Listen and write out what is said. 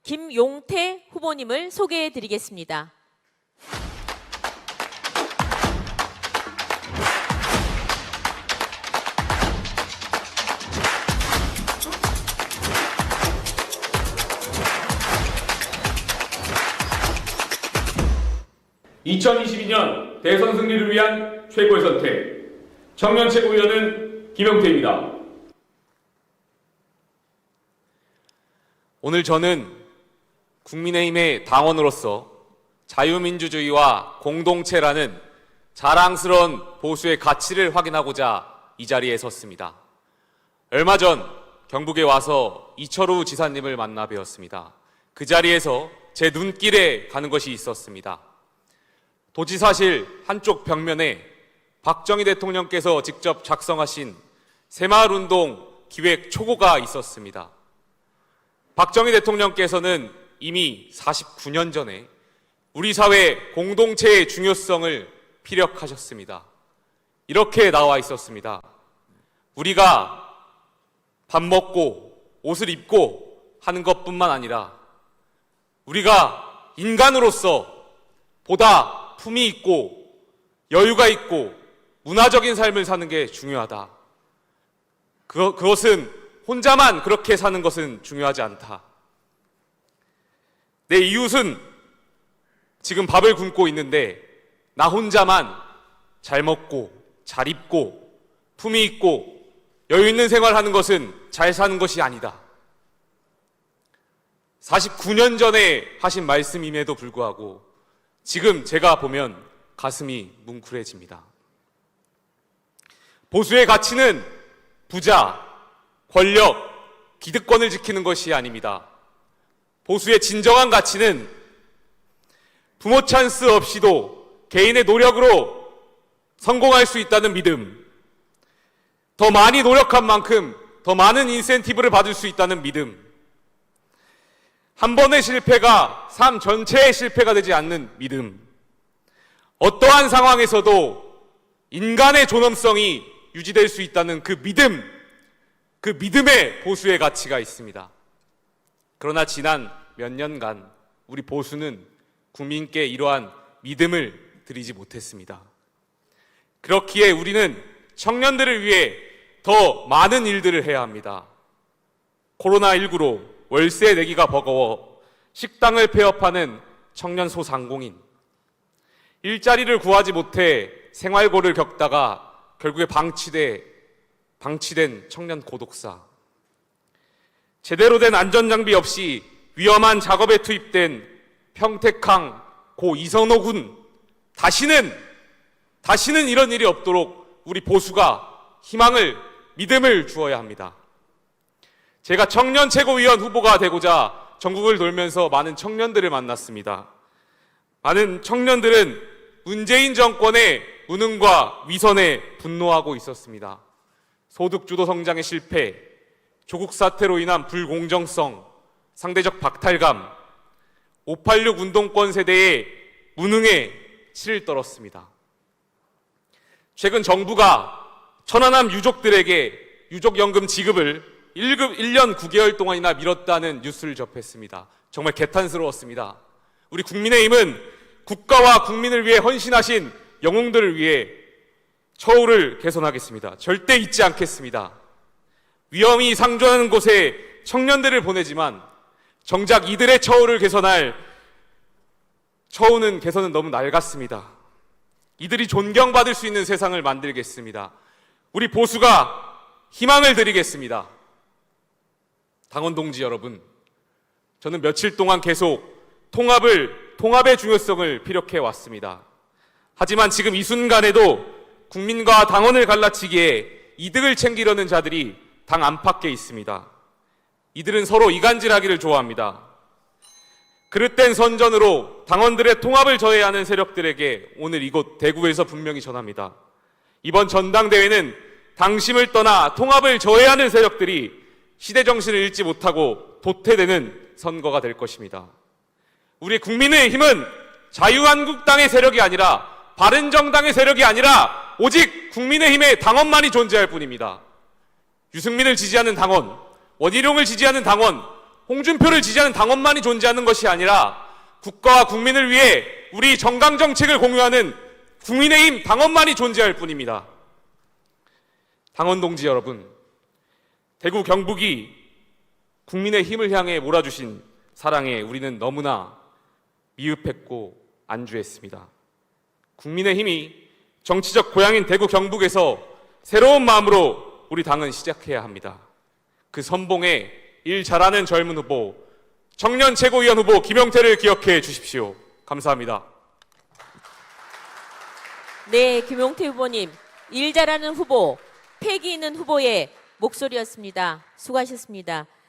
김용태 후보님을 소개해 드리겠습니다. (2022년) 대선 승리를 위한 최고의 선택, 청년 최고위원은 김용태입니다. 오늘 저는 국민의힘의 당원으로서 자유민주주의와 공동체라는 자랑스러운 보수의 가치를 확인하고자 이 자리에 섰습니다. 얼마 전 경북에 와서 이철우 지사님을 만나 뵈었습니다. 그 자리에서 제 눈길에 가는 것이 있었습니다. 도지사실 한쪽 벽면에 박정희 대통령께서 직접 작성하신 새마을운동 기획 초고가 있었습니다. 박정희 대통령께서는 이미 49년 전에 우리 사회 공동체의 중요성을 피력하셨습니다. 이렇게 나와 있었습니다. 우리가 밥 먹고 옷을 입고 하는 것뿐만 아니라 우리가 인간으로서 보다 품이 있고 여유가 있고 문화적인 삶을 사는 게 중요하다. 그것은 혼자만 그렇게 사는 것은 중요하지 않다. 내 이웃은 지금 밥을 굶고 있는데 나 혼자만 잘 먹고 잘 입고 품이 있고 여유 있는 생활하는 것은 잘 사는 것이 아니다. 49년 전에 하신 말씀임에도 불구하고 지금 제가 보면 가슴이 뭉클해집니다. 보수의 가치는 부자, 권력, 기득권을 지키는 것이 아닙니다. 보수의 진정한 가치는 부모 찬스 없이도 개인의 노력으로 성공할 수 있다는 믿음, 더 많이 노력한 만큼 더 많은 인센티브를 받을 수 있다는 믿음, 한 번의 실패가 삶 전체의 실패가 되지 않는 믿음, 어떠한 상황에서도 인간의 존엄성이 유지될 수 있다는 그 믿음, 그 믿음에 보수의 가치가 있습니다. 그러나 지난 몇 년간 우리 보수는 국민께 이러한 믿음을 드리지 못했습니다. 그렇기에 우리는 청년들을 위해 더 많은 일들을 해야 합니다. 코로나19로 월세 내기가 버거워 식당을 폐업하는 청년 소상공인, 일자리를 구하지 못해 생활고를 겪다가 결국에 방치된 청년 고독사, 제대로 된 안전장비 없이 위험한 작업에 투입된 평택항 고 이선호 군, 다시는 이런 일이 없도록 우리 보수가 희망을, 믿음을 주어야 합니다. 제가 청년 최고위원 후보가 되고자 전국을 돌면서 많은 청년들을 만났습니다. 많은 청년들은 문재인 정권의 무능과 위선에 분노하고 있었습니다. 소득주도 성장의 실패, 조국 사태로 인한 불공정성, 상대적 박탈감, 586 운동권 세대의 무능에 치를 떨었습니다. 최근 정부가 천안함 유족들에게 유족연금 지급을 1년 9개월 동안이나 미뤘다는 뉴스를 접했습니다. 정말 개탄스러웠습니다. 우리 국민의힘은 국가와 국민을 위해 헌신하신 영웅들을 위해 처우를 개선하겠습니다. 절대 잊지 않겠습니다. 위험이 상존하는 곳에 청년들을 보내지만 정작 이들의 처우를 개선할 개선은 너무 낡았습니다. 이들이 존경받을 수 있는 세상을 만들겠습니다. 우리 보수가 희망을 드리겠습니다. 당원 동지 여러분, 저는 며칠 동안 계속 통합의 중요성을 피력해 왔습니다. 하지만 지금 이 순간에도 국민과 당원을 갈라치기에 이득을 챙기려는 자들이 당 안팎에 있습니다. 이들은 서로 이간질하기를 좋아합니다. 그릇된 선전으로 당원들의 통합을 저해하는 세력들에게 오늘 이곳 대구에서 분명히 전합니다. 이번 전당대회는 당심을 떠나 통합을 저해하는 세력들이 시대 정신을 잃지 못하고 도태되는 선거가 될 것입니다. 우리 국민의힘은 자유한국당의 세력이 아니라, 바른정당의 세력이 아니라 오직 국민의힘의 당원만이 존재할 뿐입니다. 유승민을 지지하는 당원, 원희룡을 지지하는 당원, 홍준표를 지지하는 당원만이 존재하는 것이 아니라 국가와 국민을 위해 우리 정강 정책을 공유하는 국민의힘 당원만이 존재할 뿐입니다. 당원 동지 여러분, 대구 경북이 국민의 힘을 향해 몰아주신 사랑에 우리는 너무나 미흡했고 안주했습니다. 국민의 힘이 정치적 고향인 대구 경북에서 새로운 마음으로 우리 당은 시작해야 합니다. 그 선봉에 일 잘하는 젊은 후보, 청년 최고위원 후보 김영태를 기억해 주십시오. 감사합니다. 네, 김용태 후보님, 일 잘하는 후보, 패기 있는 후보의 목소리였습니다. 수고하셨습니다.